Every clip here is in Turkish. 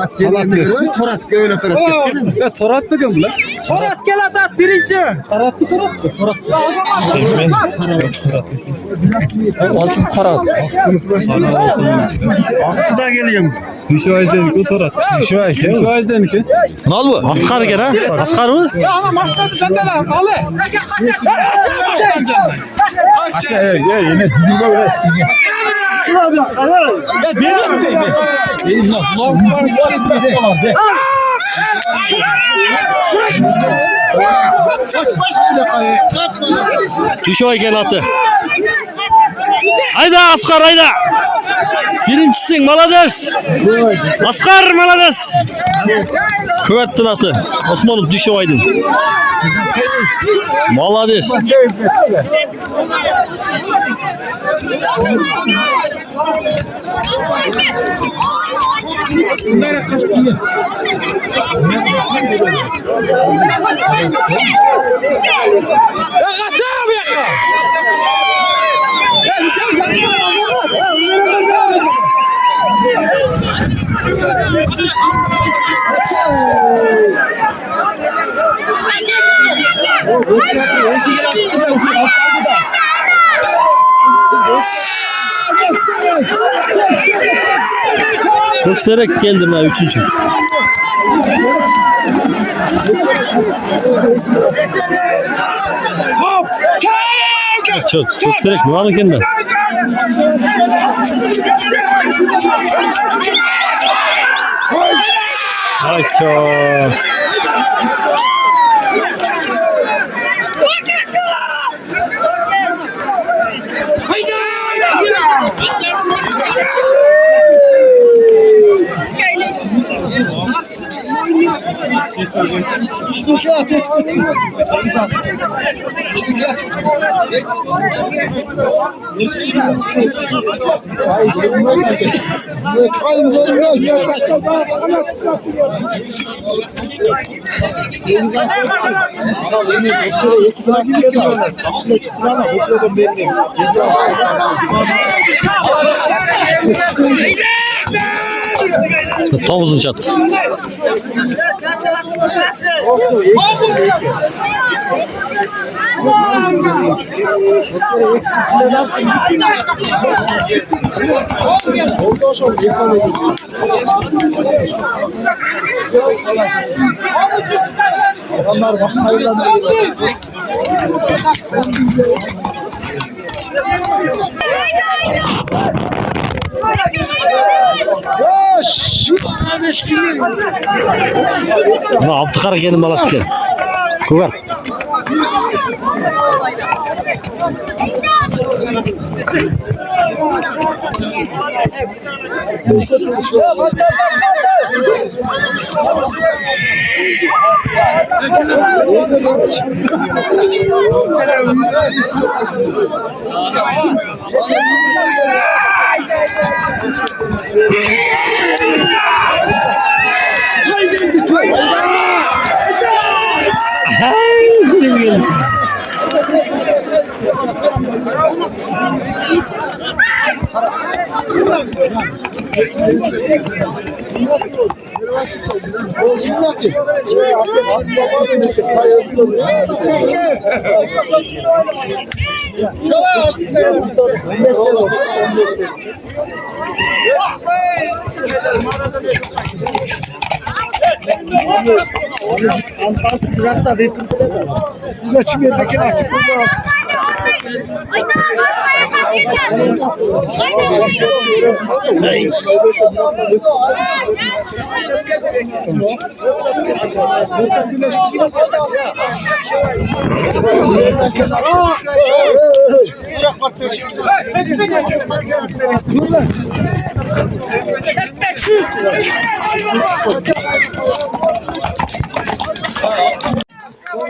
Torat geliyor. Torat öyle torat geliyor. Ya Torat mı bu lan? Torat gel at birinci. Torat mı? Torat. Altın Torat. Aksı da geliyorum. Düşüvayız dedik o Torat. Düşüvayız dedik ki. Ne oldu bu? Askar gel ha. Askar mı? Ya ama maçları sende lan. Ali. Yine düzgün böyle. Ya dedim de. Dedim lan. Normal var. Düşüvay gel atı. Hayda Askar hayda. Birincisin malades. Askar malades. Kuvvetli atı. Osman'ım düşüvaydın. Malades. Nereye kaçtın? Ya kaçar ya. Kökserek geldim ha üçüncü. Çok kökserek mi var mı kendine? Ay çok. Tavuzun çat. Adamlar bakmayla Ne yaptık hareketin balası gel. Kuvvet.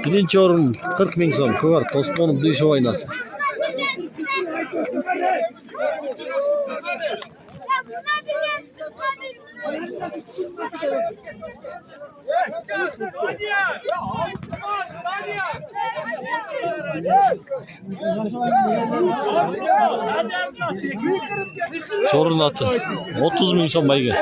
Birinci orun 40 bin son. Kıvart. Osman'ın düşü oynadı. Sorun atı. 30 bin son baygın.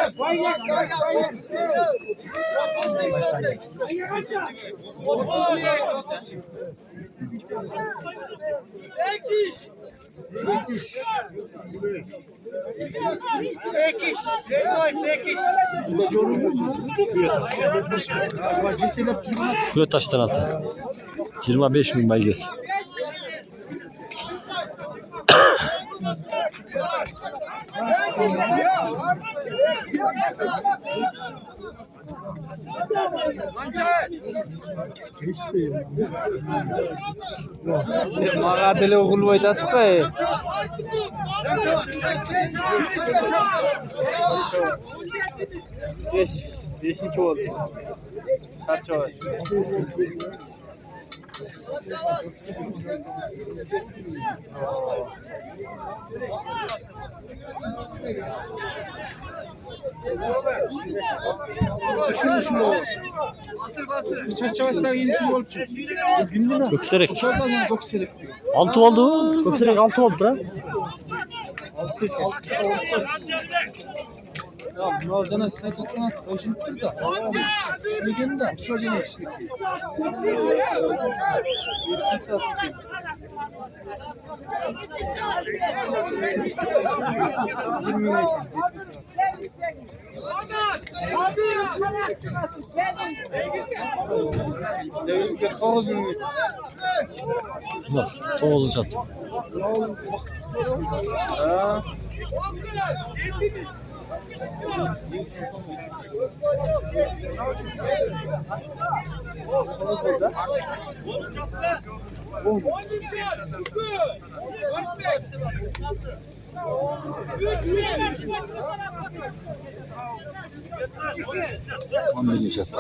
Kuyutaş'tan atı. 25 bin baygısı. মাগা দিলে ওগুলো বইটা আছে বেশি চল 700 Şunu. Bir çerçevesinden yeni şunu olup çık. Kökserek. Şuradan kokselik. 6 oldu. Kökserek 6 oldu da. Ya bunlar canı sen tutun hoşuma da. Ne geldi? Şuradan eksik. Bak, Toğuz'un çatı. On birinci çatı.